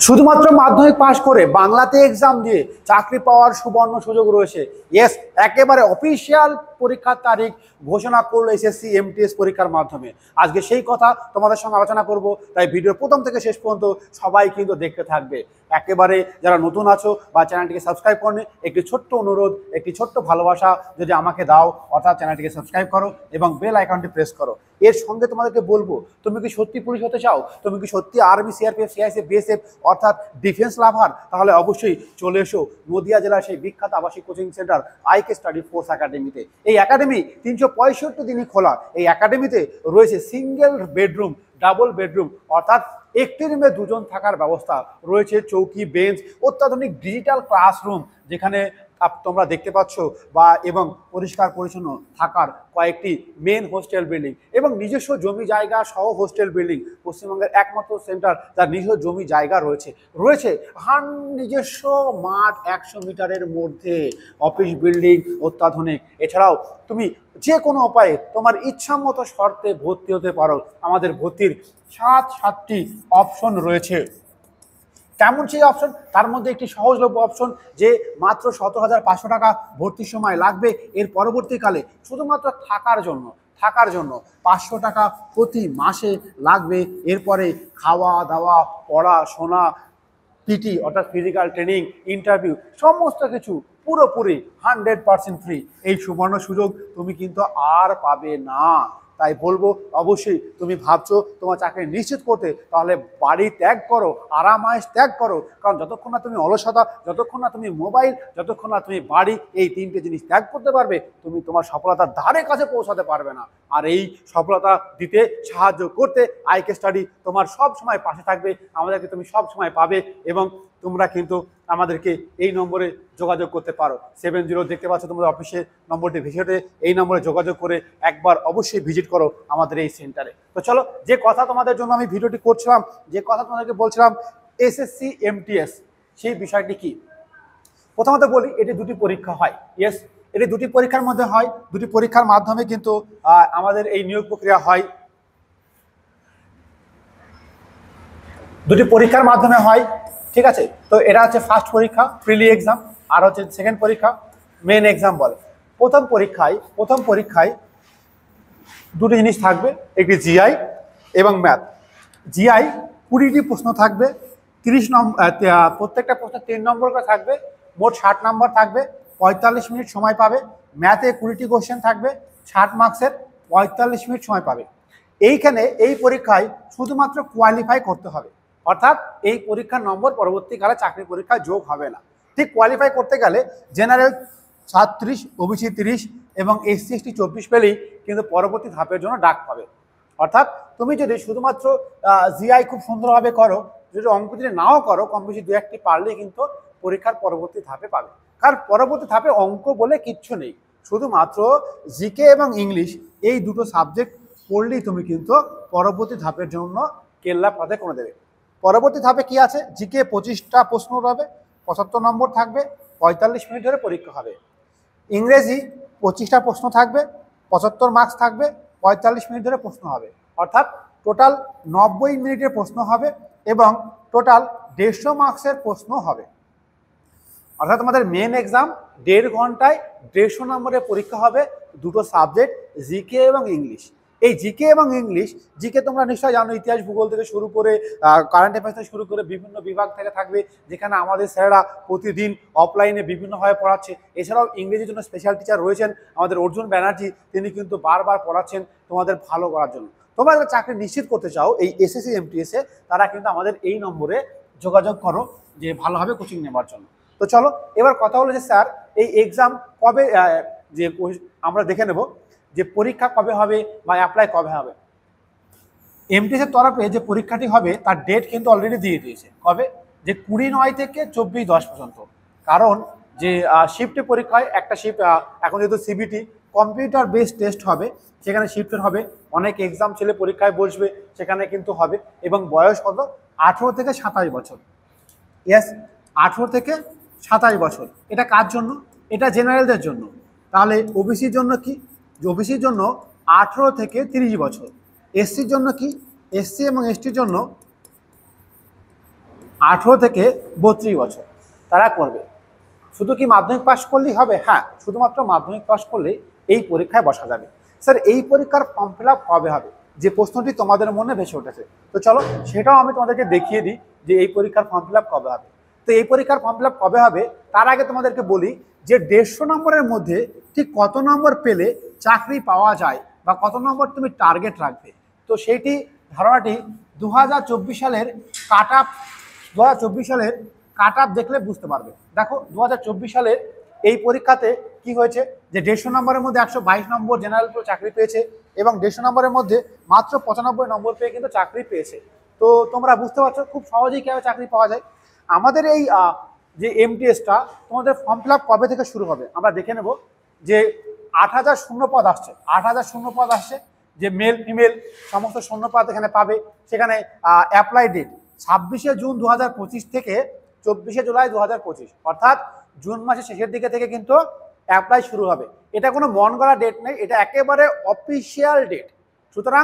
শুধুমাত্র মাধ্যমিক পাশ করে বাংলাতে এক্সাম দিয়ে চাকরি পাওয়ার সুবর্ণ সুযোগ রয়েছে। ইয়েস, একেবারে অফিসিয়াল পরীক্ষার তারিখ ঘোষণা করলো এসএসসি এমটিএস পরীক্ষার মাধ্যমে। আজকে সেই কথা তোমাদের সঙ্গে আলোচনা করব, তাই ভিডিওর প্রথম থেকে শেষ পর্যন্ত সবাই কিন্তু দেখতে থাকবে। একেবারে যারা নতুন আছো বা চ্যানেলটিকে সাবস্ক্রাইব করনি, একটি ছোট্ট অনুরোধ, একটি ছোট্ট ভালোবাসা যদি আমাকে দাও, অর্থাৎ চ্যানেলটিকে সাবস্ক্রাইব করো এবং বেল আইকনটি প্রেস করো। এর সঙ্গে তোমাদেরকে বলবো, তুমি কি সত্যি পুলিশ হতে চাও, তুমি কি সত্যি আর্মি, সিআরপিএফ, সিআইএসএফ, বিএসএফ অর্থাৎ ডিফেন্স লাভার, তাহলে অবশ্যই চলে এসো নদিয়া জেলার সেই বিখ্যাত আবাসিক coaching centre IK study force একাডেমিতে। এই একাডেমি 365 দিনই খোলা। এই একাডেমিতে রয়েছে সিঙ্গেল বেডরুম, ডাবল বেডরুম অর্থাৎ একটি রুমে দুজন থাকার ব্যবস্থা রয়েছে, চৌকি, বেঞ্চ, অত্যাধুনিক ডিজিটাল ক্লাসরুম যেখানে তোমরা দেখতে পাচ্ছ, বা এবং পরিষ্কার পরিচ্ছন্ন থাকার কয়েকটি মেন হোস্টেল বিল্ডিং এবং নিজস্ব জমি জায়গা সহ হোস্টেল বিল্ডিং। পশ্চিমবঙ্গের একমাত্র সেন্টার যার নিজস্ব জমি জায়গা রয়েছে। নিজস্ব মাঠ 100 মিটারের মধ্যে, অফিস বিল্ডিং অত্যাধুনিক। এছাড়াও তুমি যে কোনো উপায়ে তোমার ইচ্ছা মতো শর্তে ভর্তি হতে পারো। আমাদের ভর্তির 7টি অপশন রয়েছে। কেমন সেই অপশন? তার মধ্যে একটি সহজলভ্য অপশন, যে মাত্র 17,500 টাকা ভর্তির সময় লাগবে। এর পরবর্তীকালে শুধুমাত্র থাকার জন্য 500 টাকা প্রতি মাসে লাগবে। এরপরে খাওয়া দাওয়া, পড়াশোনা, পিটি অর্থাৎ ফিজিক্যাল ট্রেনিং, ইন্টারভিউ সমস্ত কিছু পুরোপুরি 100% ফ্রি। এই সুবর্ণ সুযোগ তুমি কিন্তু আর পাবে না। তাই বলবো, অবশ্যই তুমি ভাবছো তোমার চাকরি নিশ্চিত করতে, তাহলে বাড়ি ত্যাগ করো, আরামায়েশ ত্যাগ করো। কারণ যতক্ষণ না তুমি অলসতা, যতক্ষণ না তুমি মোবাইল, যতক্ষণ না তুমি বাড়ি, এই 3টে জিনিস ত্যাগ করতে পারবে, তুমি তোমার সফলতার ধারে কাছে পৌঁছাতে পারবে না। আর এই সফলতা দিতে সাহায্য করতে আইকে স্টাডি তোমার সব সময় পাশে থাকবে। আমাদেরকে তুমি সব সময় পাবে এবং তোমরা কিন্তু আমাদেরকে এই নম্বরে যোগাযোগ করতে পারো। 70 দেখতে পাচ্ছ তোমাদের অফিসের নম্বরটি, ভিজিটে এই নম্বরে যোগাযোগ করে একবার অবশ্যই ভিজিট করো আমাদের এই সেন্টারে। তো চলো, যে কথা তোমাদের জন্য আমি ভিডিওটি করছিলাম, যে কথা তোমাদেরকে বলছিলাম এসএসসি এমটিএস, সেই বিষয়টি কি? প্রথমত বলি, এটি 2টি পরীক্ষা হয়। ইয়েস, এটি 2টি পরীক্ষার মধ্যে হয়। 2টি পরীক্ষার মাধ্যমে কিন্তু আমাদের এই নিয়োগ প্রক্রিয়া হয়। 2টি পরীক্ষার মাধ্যমে হয়, ঠিক আছে? তো এটা হচ্ছে ফার্স্ট পরীক্ষা, প্রিলি এক্সাম, আর হচ্ছে সেকেন্ড পরীক্ষা, মেন এক্সাম বলে। প্রথম পরীক্ষায় 2টি জিনিস থাকবে, একটি জিআই এবং ম্যাথ। জিআই 20টি প্রশ্ন থাকবে, 30 নম্বর, প্রত্যেকটা প্রশ্ন 3 নম্বর করে থাকবে, মোট 60 নম্বর থাকবে, 45 মিনিট সময় পাবে। ম্যাথে 20টি কোশ্চেন থাকবে, 60 মার্কসের, 45 মিনিট সময় পাবে। এইখানে এই পরীক্ষায় শুধুমাত্র কোয়ালিফাই করতে হবে, অর্থাৎ এই পরীক্ষার নম্বর পরবর্তীকালে চাকরি পরীক্ষায় যোগ হবে না। ঠিক কোয়ালিফাই করতে গেলে জেনারেল 37, ওবিসি 30 এবং এসসি এসটি 24 পেলেই কিন্তু পরবর্তী ধাপের জন্য ডাক পাবে। অর্থাৎ তুমি যদি শুধুমাত্র জিআই খুব সুন্দরভাবে করো, যদি অঙ্ক যদি নাও করো, কম বেশি 2-1টি পারলেই কিন্তু পরীক্ষার পরবর্তী ধাপে পাবে। কারণ পরবর্তী ধাপে অঙ্ক বলে কিচ্ছু নেই, শুধুমাত্র জিকে এবং ইংলিশ এই 2টো সাবজেক্ট পড়লেই তুমি কিন্তু পরবর্তী ধাপের জন্য কেল্লা ফাতে করে দেবে। পরবর্তী ধাপে কি আছে? জিকে 25টা প্রশ্ন হবে, 75 নম্বর থাকবে, 45 মিনিট ধরে পরীক্ষা হবে। ইংরেজি 25টা প্রশ্ন থাকবে, 75 মার্কস থাকবে, 45 মিনিট ধরে প্রশ্ন হবে। অর্থাৎ টোটাল 90 মিনিটের প্রশ্ন হবে এবং টোটাল 150 মার্কসের প্রশ্ন হবে। অর্থাৎ তোমাদের মেন এক্সাম 1.5 ঘন্টায় 150 নম্বরের পরীক্ষা হবে, 2টো সাবজেক্ট জিকে এবং ইংলিশ। এই জিকে এবং ইংলিশ, জিকে তোমরা নিশ্চয়ই জানো, ইতিহাস ভূগোল থেকে শুরু করে কারেন্ট অ্যাফেয়ার্স থেকে শুরু করে বিভিন্ন বিভাগ থেকে থাকবে, যেখানে আমাদের স্যারেরা প্রতিদিন অফলাইনে বিভিন্নভাবে পড়াচ্ছে। এছাড়াও ইংরেজির জন্য স্পেশাল টিচার রয়েছেন আমাদের অর্জুন ব্যানার্জি, তিনি কিন্তু বারবার পড়াচ্ছেন তোমাদের ভালো করার জন্য। তোমরা যারা চাকরি নিশ্চিত করতে চাও এই এসএসসি এমটিএসে, তারা কিন্তু আমাদের এই নম্বরে যোগাযোগ করো যে ভালোভাবে কোচিং নেওয়ার জন্য। তো চলো, এবার কথা হলো যে স্যার এই এক্সাম কবে, যে আমরা দেখে নেব যে পরীক্ষা কবে হবে বা অ্যাপ্লাই কবে হবে। এমটিএসের তরফে যে পরীক্ষাটি হবে তার ডেট কিন্তু অলরেডি দিয়ে দিয়েছে। কবে? যে 20/9 থেকে 24/10 পর্যন্ত। কারণ যে শিফটে পরীক্ষায় একটা শিফট, এখন যেহেতু সিবিটি কম্পিউটার বেসড টেস্ট হবে, সেখানে শিফটের হবে, অনেক এক্সাম ছেলে পরীক্ষায় বসবে, সেখানে কিন্তু হবে। এবং বয়স কত? 18 থেকে 27 বছর। ইয়েস, 18 থেকে 27 বছর। এটা কার জন্য? এটা জেনারেলদের জন্য। তাহলে ওবিসির জন্য কি? ওবিসির জন্য 18 থেকে 30 বছর। এসসির জন্য কি? এসসি এবং এসটির জন্য 18 থেকে 32 বছর তারা করবে। শুধু কি মাধ্যমিক পাশ করলেই হবে? হ্যাঁ, শুধুমাত্র মাধ্যমিক পাশ করলেই এই পরীক্ষায় বসা যাবে। স্যার এই পরীক্ষার ফর্ম ফিল আপ কবে হবে, যে প্রশ্নটি তোমাদের মনে ভেসে উঠেছে, তো চলো সেটাও আমি তোমাদেরকে দেখিয়ে দিই যে এই পরীক্ষার ফর্ম ফিল আপ কবে হবে। তো এই পরীক্ষার ফর্ম ফিল আপ কবে হবে তার আগে তোমাদেরকে বলি যে 150 নম্বরের মধ্যে ঠিক কত নম্বর পেলে চাকরি পাওয়া যায় বা কত নম্বর তুমি টার্গেট রাখবে। তো সেইটি ধারণাটি 2024 সালের কাট আপ 2024 সালের কাট আপ দেখলে বুঝতে পারবে। দেখো 2024 সালের এই পরীক্ষাতে কি হয়েছে যে 150 নম্বরের মধ্যে 122 নম্বর জেনারেল চাকরি পেয়েছে এবং 150 নম্বরের মধ্যে মাত্র 95 নম্বর পেয়ে কিন্তু চাকরি পেয়েছে। তো তোমরা বুঝতে পারছো খুব সহজেই কীভাবে চাকরি পাওয়া যায়। আমাদের এই যে এমটিএসটা তোমাদের ফর্ম ফিল আপ কবে থেকে শুরু হবে আমরা দেখে নেব। যে 8000 শূন্যপদ আসছে, 8000 শূন্যপদ আসছে, যে মেল ফিমেল সমস্ত শূন্যপদ এখানে পাবে। সেখানে অ্যাপ্লাই ডেট 26শে জুন 2025 থেকে 24শে জুলাই 2025, অর্থাৎ জুন মাসের শেষের দিকে থেকে কিন্তু অ্যাপ্লাই শুরু হবে। এটা কোনো মন গড়া ডেট নেই, এটা একেবারে অফিসিয়াল ডেট। সুতরাং